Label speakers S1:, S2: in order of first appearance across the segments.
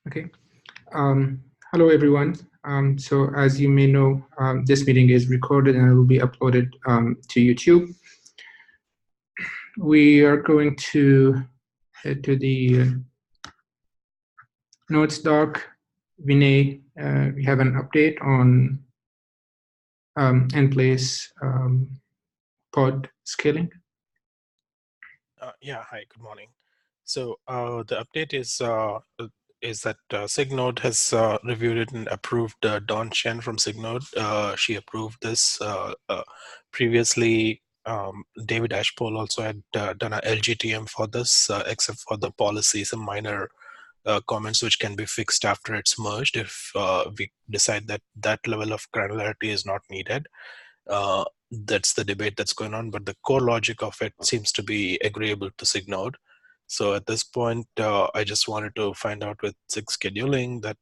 S1: Okay. Hello, everyone. So as you may know, this meeting is recorded and it will be uploaded to YouTube. We are going to head to the notes doc. Vinay, we have an update on in-place pod scaling.
S2: Yeah, hi, good morning. So the update is that SIG has reviewed it and approved Dawn Chen from SIG. She approved this previously. David Ashpole also had done a LGTM for this, except for the policy, some minor comments which can be fixed after it's merged if we decide that that level of granularity is not needed. That's the debate that's going on, but the core logic of it seems to be agreeable to SIG. So at this point, I just wanted to find out with SIG scheduling that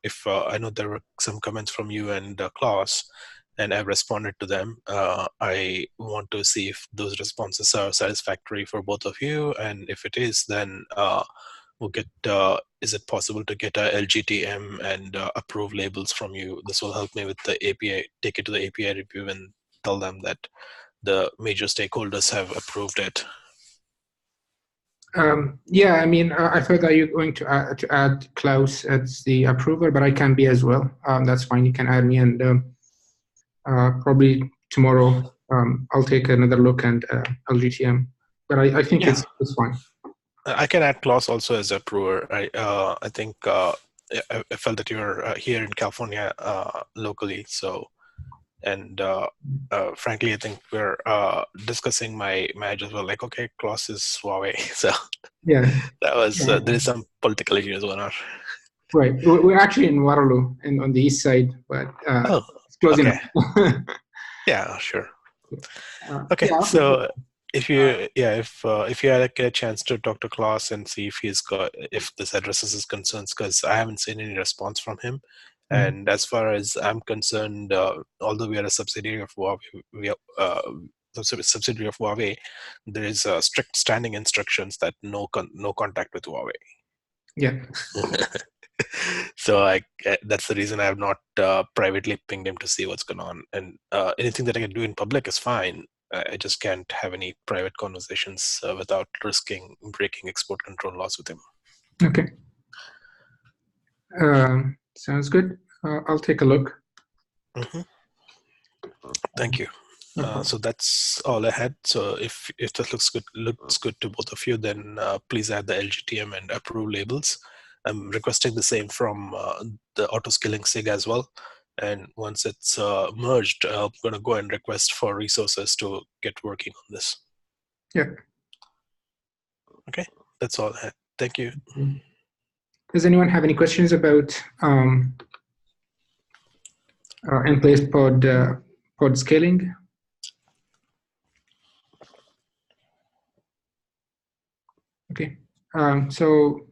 S2: if I know there were some comments from you and Klaus, and I've responded to them. I want to see if those responses are satisfactory for both of you, and if it is, then we'll get. Is it possible to get a LGTM and approve labels from you? This will help me with the API. Take it to the API review and tell them that the major stakeholders have approved it.
S1: Yeah, I mean, I thought that you're going to add Klaus as the approver, but I can be as well. That's fine. You can add me, and probably tomorrow I'll take another look and LGTM. But I think it's fine.
S2: I can add Klaus also as approver. I think I felt that you're here in California locally, so. And frankly, I think we're discussing my managers were like, okay, Klaus is Huawei. So
S1: yeah,
S2: that was there is some political issues going on.
S1: Right, we're actually in Waterloo and on the east side, but it's close enough.
S2: Yeah, sure. Okay, so if you if you had a chance to talk to Klaus and see if this addresses his concerns, because I haven't seen any response from him. And as far as I'm concerned, although we are a subsidiary of Huawei, there is strict standing instructions that no contact with Huawei.
S1: Yeah.
S2: So that's the reason I have not privately pinged him to see what's going on. And anything that I can do in public is fine. I just can't have any private conversations without risking breaking export control laws with him.
S1: Okay. Sounds good. I'll take a look.
S2: Mm-hmm. Thank you. So that's all I had. So if that looks good to both of you, then please add the LGTM and approve labels. I'm requesting the same from the auto-scaling SIG as well. And once it's merged, I'm going to go and request for resources to get working on this.
S1: Yeah.
S2: Okay, that's all I had. Thank you.
S1: Does anyone have any questions about in-place pod scaling? Okay. So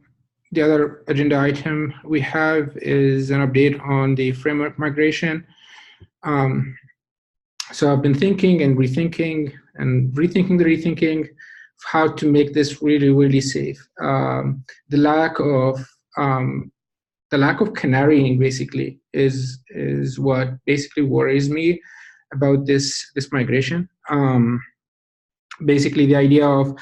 S1: the other agenda item we have is an update on the framework migration. So I've been thinking and rethinking and rethinking the rethinking of how to make this really, really safe. The lack of canarying basically is what basically worries me about this migration. Basically, the idea of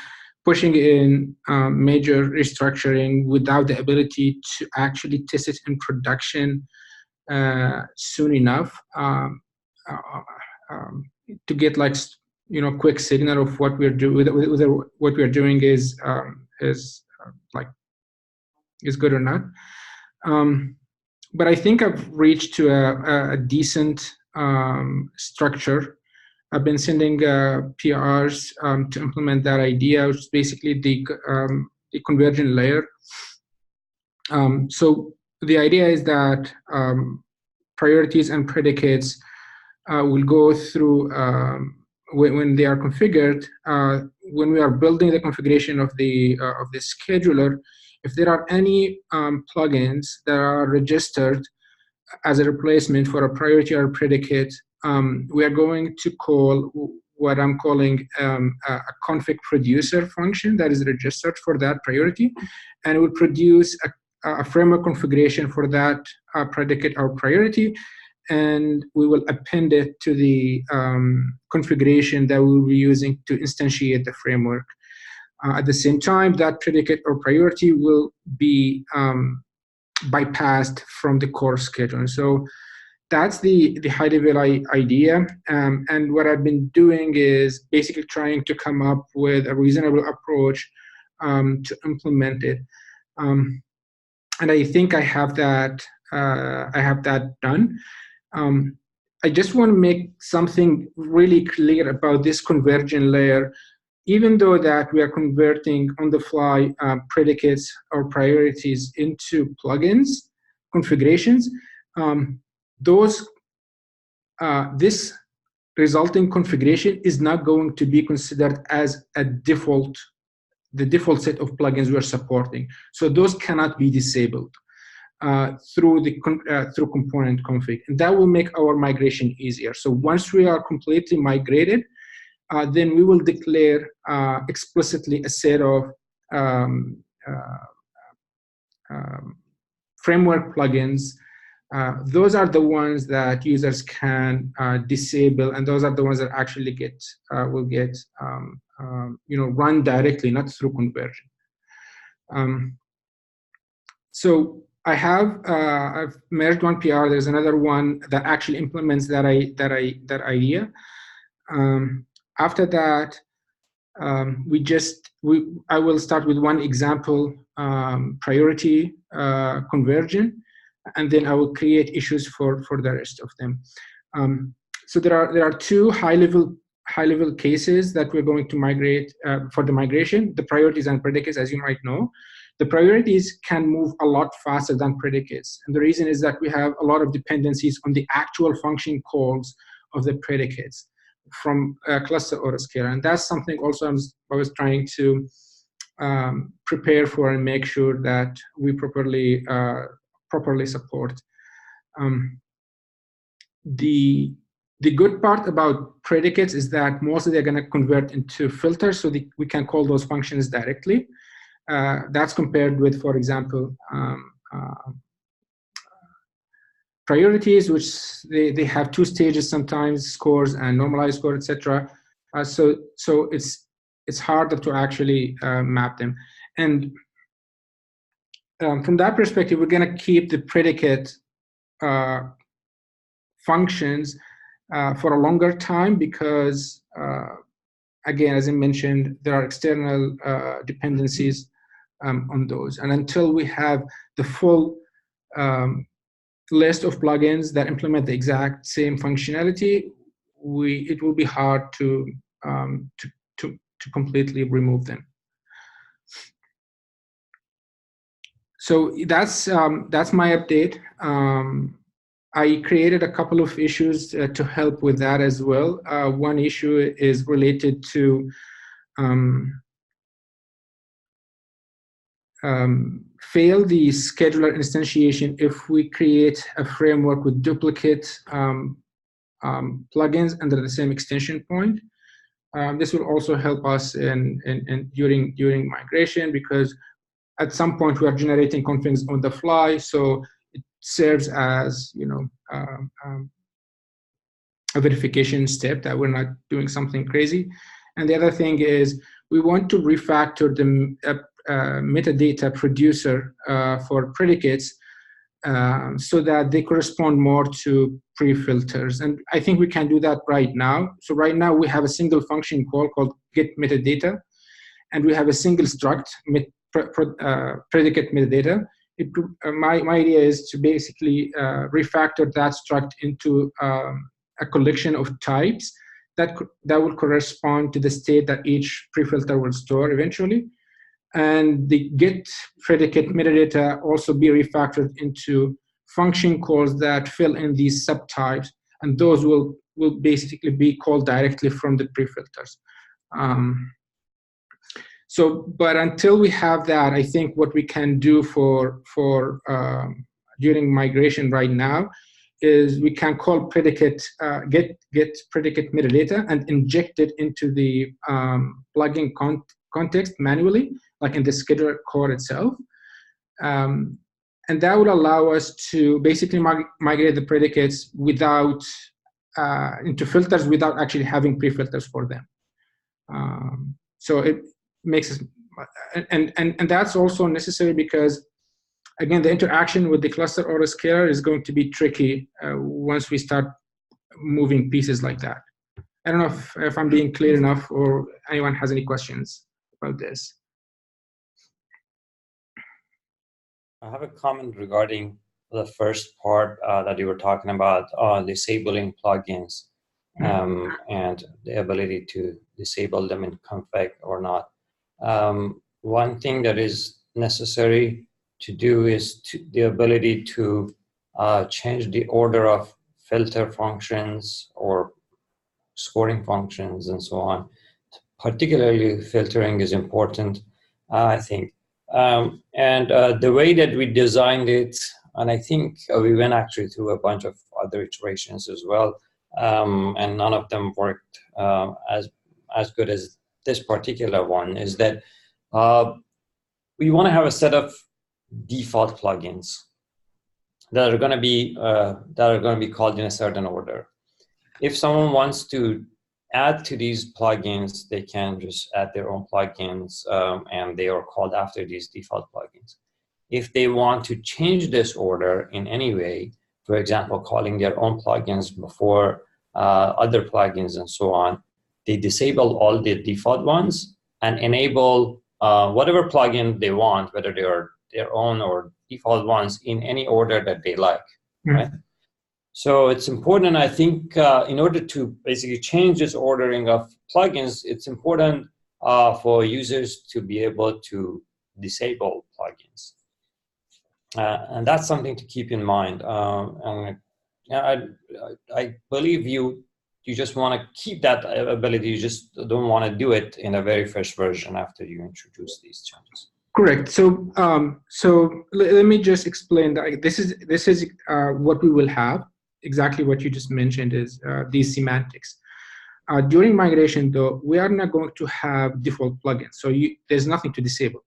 S1: pushing in major restructuring without the ability to actually test it in production soon enough to get quick signal of what we're doing, whether what we're doing is good or not. But I think I've reached to a decent structure. I've been sending PRs to implement that idea, which is basically the convergent layer. So the idea is that priorities and predicates will go through when they are configured. When we are building the configuration of the scheduler, if there are any plugins that are registered as a replacement for a priority or predicate, we are going to call what I'm calling a config producer function that is registered for that priority, and it will produce a framework configuration for that predicate or priority, and we will append it to the configuration that we'll be using to instantiate the framework. At the same time, that predicate or priority will be bypassed from the core schedule. So that's the high-level idea. And what I've been doing is basically trying to come up with a reasonable approach to implement it. And I think I have that done. I just want to make something really clear about this conversion layer. Even though that we are converting on the fly predicates or priorities into plugins configurations, this resulting configuration is not going to be considered as the default set of plugins we're supporting. So those cannot be disabled through component config, and that will make our migration easier. So once we are completely migrated, then we will declare explicitly a set of framework plugins. Those are the ones that users can disable, and those are the ones that actually will get run directly, not through conversion. So I've merged one PR. There's another one that actually implements that idea. After that, I will start with one example priority conversion, and then I will create issues for the rest of them. So there are two high level cases that we're going to migrate for the migration: the priorities and predicates. As you might know, the priorities can move a lot faster than predicates, and the reason is that we have a lot of dependencies on the actual function calls of the predicates from cluster autoscaler, and that's something also I was trying to prepare for and make sure that we properly support. The good part about predicates is that mostly they're going to convert into filters, so we can call those functions directly. That's compared with, for example, priorities, which they have two stages sometimes, scores and normalized score, etc. So it's harder to actually map them. And from that perspective, we're going to keep the predicate functions for a longer time because, again, as I mentioned, there are external dependencies on those. And until we have the full list of plugins that implement the exact same functionality, it will be hard to completely remove them. So that's my update. I created a couple of issues to help with that as well. One issue is related to fail the scheduler instantiation if we create a framework with duplicate plugins under the same extension point. This will also help us during migration, because at some point we are generating configs on the fly, so it serves as a verification step that we're not doing something crazy. And the other thing is we want to refactor the metadata producer for predicates so that they correspond more to pre-filters. And I think we can do that right now. So right now we have a single function call called get metadata, and we have a single struct predicate metadata. My idea is to basically refactor that struct into a collection of types that will correspond to the state that each pre-filter will store eventually. And the get predicate metadata also be refactored into function calls that fill in these subtypes, and those will basically be called directly from the pre-filters. But until we have that, I think what we can do for during migration right now is we can call predicate get predicate metadata and inject it into the plugin context manually, like in the scheduler core itself. And that would allow us to basically migrate the predicates without into filters without actually having pre-filters for them. So it makes us, and that's also necessary because, again, the interaction with the cluster autoscaler is going to be tricky once we start moving pieces like that. I don't know if I'm being clear enough or anyone has any questions about this.
S3: I have a comment regarding the first part that you were talking about, disabling plugins and the ability to disable them in config or not. One thing that is necessary to do is the ability to change the order of filter functions or scoring functions and so on. Particularly filtering is important, I think. The way that we designed it, and I think we went actually through a bunch of other iterations as well, and none of them worked as good as this particular one, is that we want to have a set of default plugins that are going to be called in a certain order. If someone wants to add to these plugins, they can just add their own plugins, and they are called after these default plugins. If they want to change this order in any way, for example, calling their own plugins before other plugins and so on, they disable all the default ones and enable whatever plugin they want, whether they are their own or default ones, in any order that they like, right? So it's important, I think, in order to basically change this ordering of plugins, it's important for users to be able to disable plugins. And that's something to keep in mind. And I believe you just want to keep that ability. You just don't want to do it in the very first version after you introduce these changes.
S1: Correct. So, let me just explain that this is what we will have. Exactly what you just mentioned is these semantics. During migration, though, we are not going to have default plugins, so there's nothing to disable.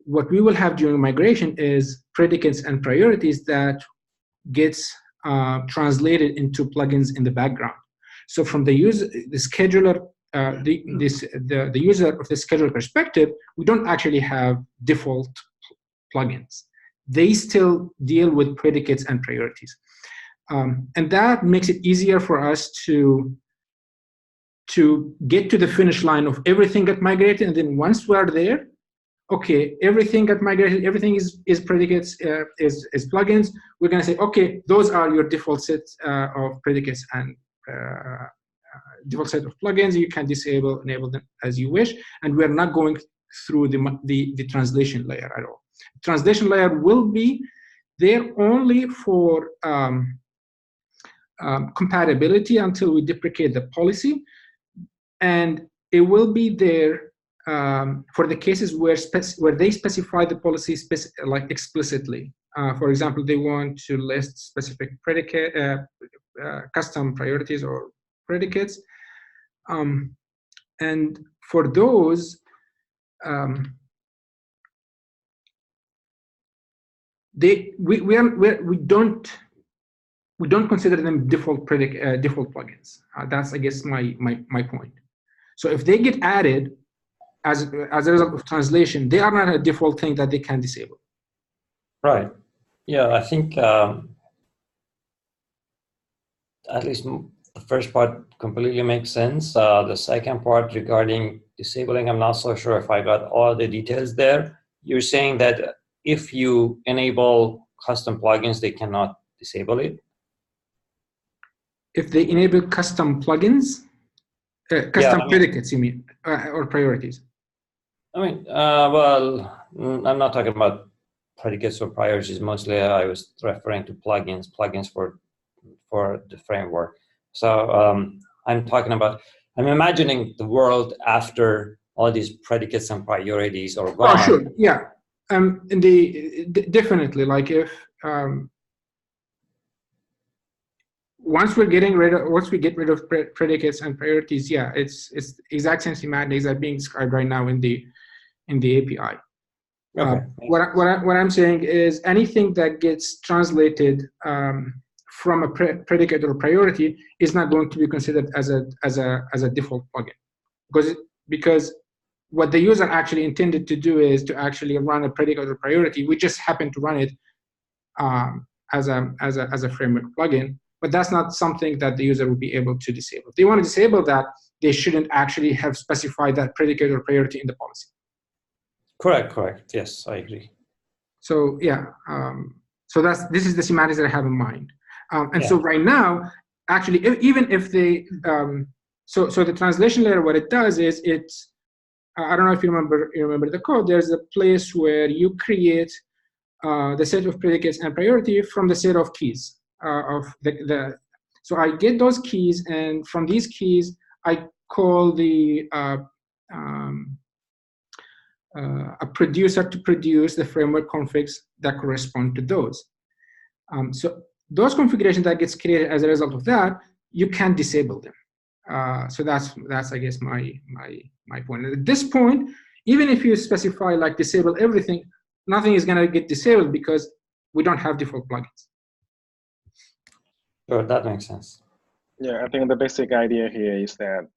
S1: What we will have during migration is predicates and priorities that gets translated into plugins in the background. So from the user, the scheduler, the user of the scheduler perspective, we don't actually have default plugins. They still deal with predicates and priorities. And that makes it easier for us to get to the finish line of everything got migrated, and then once we are there, okay, everything got migrated, everything is predicates, is plugins. We're going to say, okay, those are your default sets of predicates and default set of plugins. You can disable, enable them as you wish, and we're not going through the translation layer at all. Translation layer will be there only for compatibility until we deprecate the policy, and it will be there for the cases where they specify the policy like explicitly. For example, they want to list specific predicate, custom priorities or predicates, and for those, we don't consider them default plugins. That's, I guess, my point. So if they get added as a result of translation, they are not a default thing that they can disable.
S3: Right. Yeah, I think at least the first part completely makes sense. The second part regarding disabling, I'm not so sure if I got all the details there. You're saying that if you enable custom plugins, they cannot disable it?
S1: If they enable custom plugins, predicates, you mean, or priorities?
S3: I mean, well, I'm not talking about predicates or priorities. Mostly, I was referring to plugins for the framework. So I'm imagining the world after all these predicates and priorities are gone.
S1: Oh, sure, yeah. Definitely, like if once we get rid of predicates and priorities, yeah, it's exact same semantics that are being described right now in the API.
S3: Okay.
S1: What I'm saying is anything that gets translated from a predicate or priority is not going to be considered as a default plugin, because what the user actually intended to do is to actually run a predicate or priority. We just happen to run it as a framework plugin, but that's not something that the user will be able to disable. If they want to disable that, they shouldn't actually have specified that predicate or priority in the policy.
S3: Correct. Yes, I agree.
S1: So yeah, so this is the semantics that I have in mind. So right now, actually, even if they, so the translation layer, what it does is I don't know if you remember the code. There's a place where you create the set of predicates and priority from the set of keys of so I get those keys, and from these keys, I call a producer to produce the framework configs that correspond to those. So those configurations that gets created as a result of that, you can disable them. So that's I guess my point. At this point, even if you specify like disable everything, nothing is going to get disabled because we don't have default plugins.
S3: Sure, that makes sense.
S4: Yeah, I think the basic idea here is that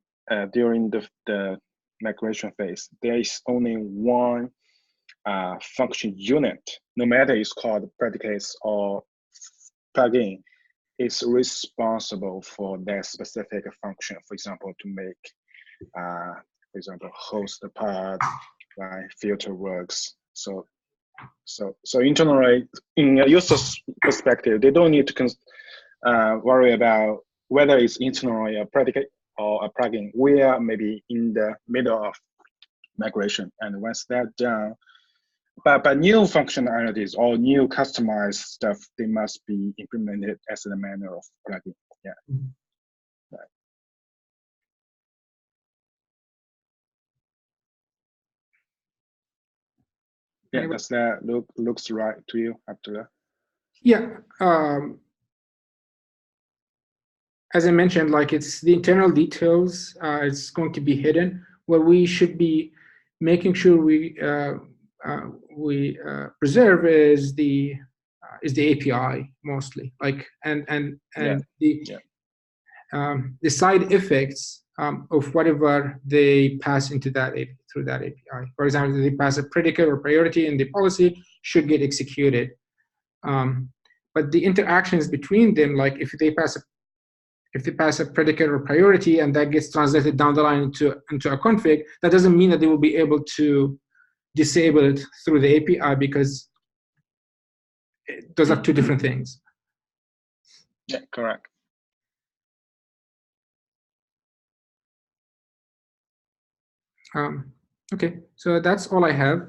S4: during the migration phase, there is only one function unit, no matter it's called predicates or plugin, is responsible for that specific function. For example, to make, for example, host the pod, right, filter works. So internally, in a user's perspective, they don't need to worry about whether it's internally a predicate or a plugin. We are maybe in the middle of migration, and once that's done, but new functionalities or new customized stuff, they must be implemented as a manner of plugin. Yeah. Right. Yeah, does that looks right to you, Abdullah?
S1: Yeah. As I mentioned, like it's the internal details. It's going to be hidden. What we should be making sure we preserve is the API mostly, like and the side effects of whatever they pass into that through that API. For example, if they pass a predicate or priority in the policy, should get executed. But the interactions between them, like if they pass a predicate or priority and that gets translated down the line into a config, that doesn't mean that they will be able to disable it through the API, because those are two different things.
S4: Yeah, correct.
S1: Okay, so that's all I have.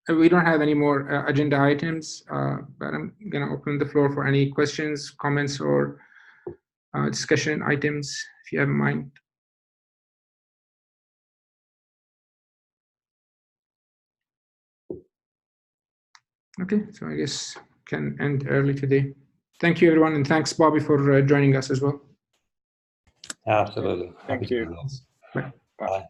S1: We don't have any more agenda items, but I'm going to open the floor for any questions, comments, or discussion items if you have in mind. Okay, so I guess can end early today. Thank you, everyone, and thanks, Bobby, for joining us as well.
S3: Absolutely.
S4: Thank you.
S1: Bye.
S4: Bye.